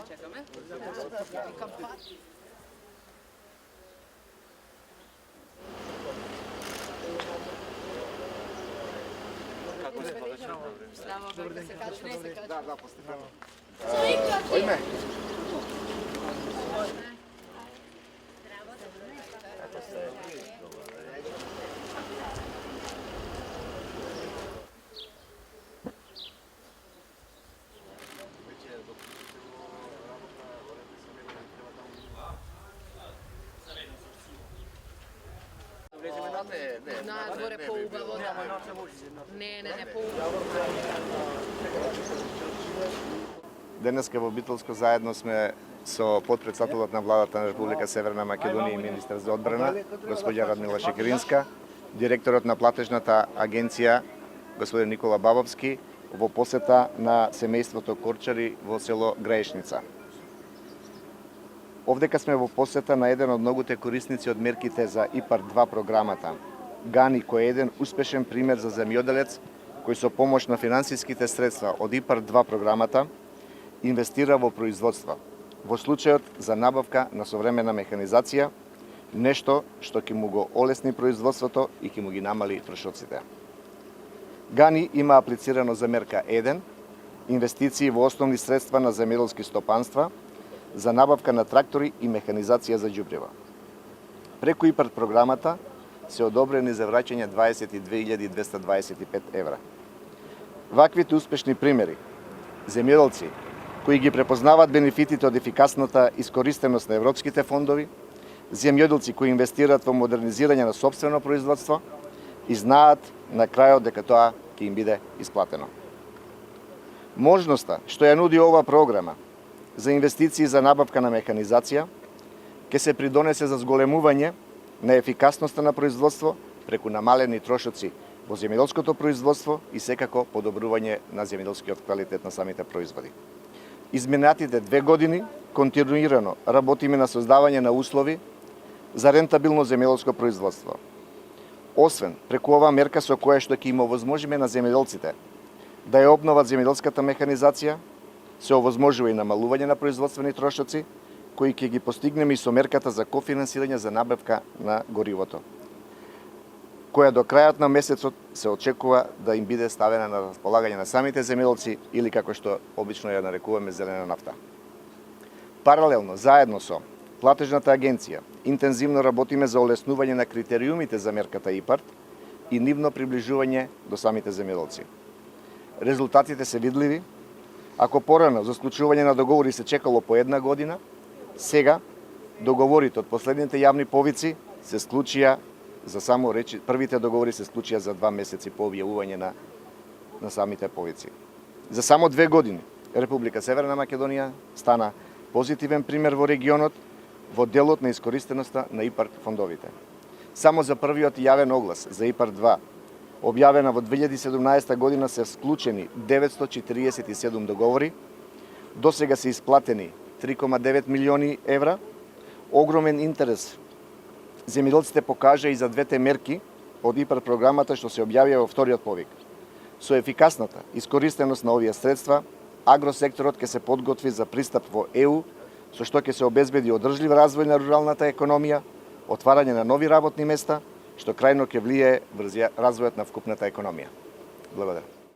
Чекаме. Kako se povečano? Слава Богу, се качи, не се качи. Da, postepeno. Ojme. Надворе поубаво, да. Не, поубаво. Денеска во Битолско заедно сме со потпредседателот на владата на Република Северна Македонија и министар за одбрана, господја Радмила Шекеринска, директорот на платежната агенција, господин Никола Бабовски, во посета на семејството Корчари во село Граешница. Овдека сме во посета на еден од многуте корисници од мерките за ИПАР-2 програмата. Гани, кој е еден успешен пример за земјоделец кој со помош на финансиските средства од ИПАР-2 програмата инвестира во производство, во случајот за набавка на современа механизација, нешто што ќе му го олесни производството и ќе му ги намали трошоците. Гани има аплицирано за мерка 1, инвестиции во основни средства на земјоделски стопанства, за набавка на трактори и механизација за ѓубрева. Преку ИПАР програмата се одобрени за враќање 22.225 евра. Ваквите успешни примери, земјоделци кои ги препознаваат бенефитите од ефикасната искористеност на европските фондови, земјоделци кои инвестираат во модернизирање на сопствено производство и знаат на крајот дека тоа ќе им биде исплатено. Можноста што ја нуди оваа програма за инвестиции за набавка на механизација ќе се придонесе за зголемување на ефикасноста на производство преку намалени трошоци во земјоделското производство и секако подобрување на земјоделскиот квалитет на самите производи. Изминатите 2 години континуирано работиме на создавање на услови за рентабилно земјоделско производство. Освен преку оваа мерка со која што ќе им овозможиме на земјоделците да ја обноват земјоделската механизација, се овозможува и намалување на производствени трошоци, кои ќе ги постигнеме и со мерката за кофинансирање за набавка на горивото, која до крајот на месецот се очекува да им биде ставена на располагање на самите земјоделци или како што обично ја нарекуваме зелена нафта. Паралелно, заедно со платежната агенција, интензивно работиме за олеснување на критериумите за мерката ИПАР и нивно приближување до самите земјоделци. Резултатите се видливи. Ако порано за склучување на договори се чекало по 1 година, сега договорите од последните јавни повици се склучија за само речи, првите договори се склучија за 2 месеци по објавување на самите повици. За само 2 години Република Северна Македонија стана позитивен пример во регионот во делот на искористеноста на ИПАР фондовите. Само за првиот јавен оглас за ИПАР-2, објавена во 2017 година, се склучени 947 договори, до сега се исплатени 3,9 милиони евра. Огромен интерес земјоделците покажа и за двете мерки од ИПАР програмата што се објавија во вториот повик. Со ефикасната искористеност на овие средства, агросекторот ќе се подготви за пристап во ЕУ, со што ќе се обезбеди одржлив развој на руралната економија, отварање на нови работни места, што крајно ќе влијае врз развојот на вкупната економија. Благодарам.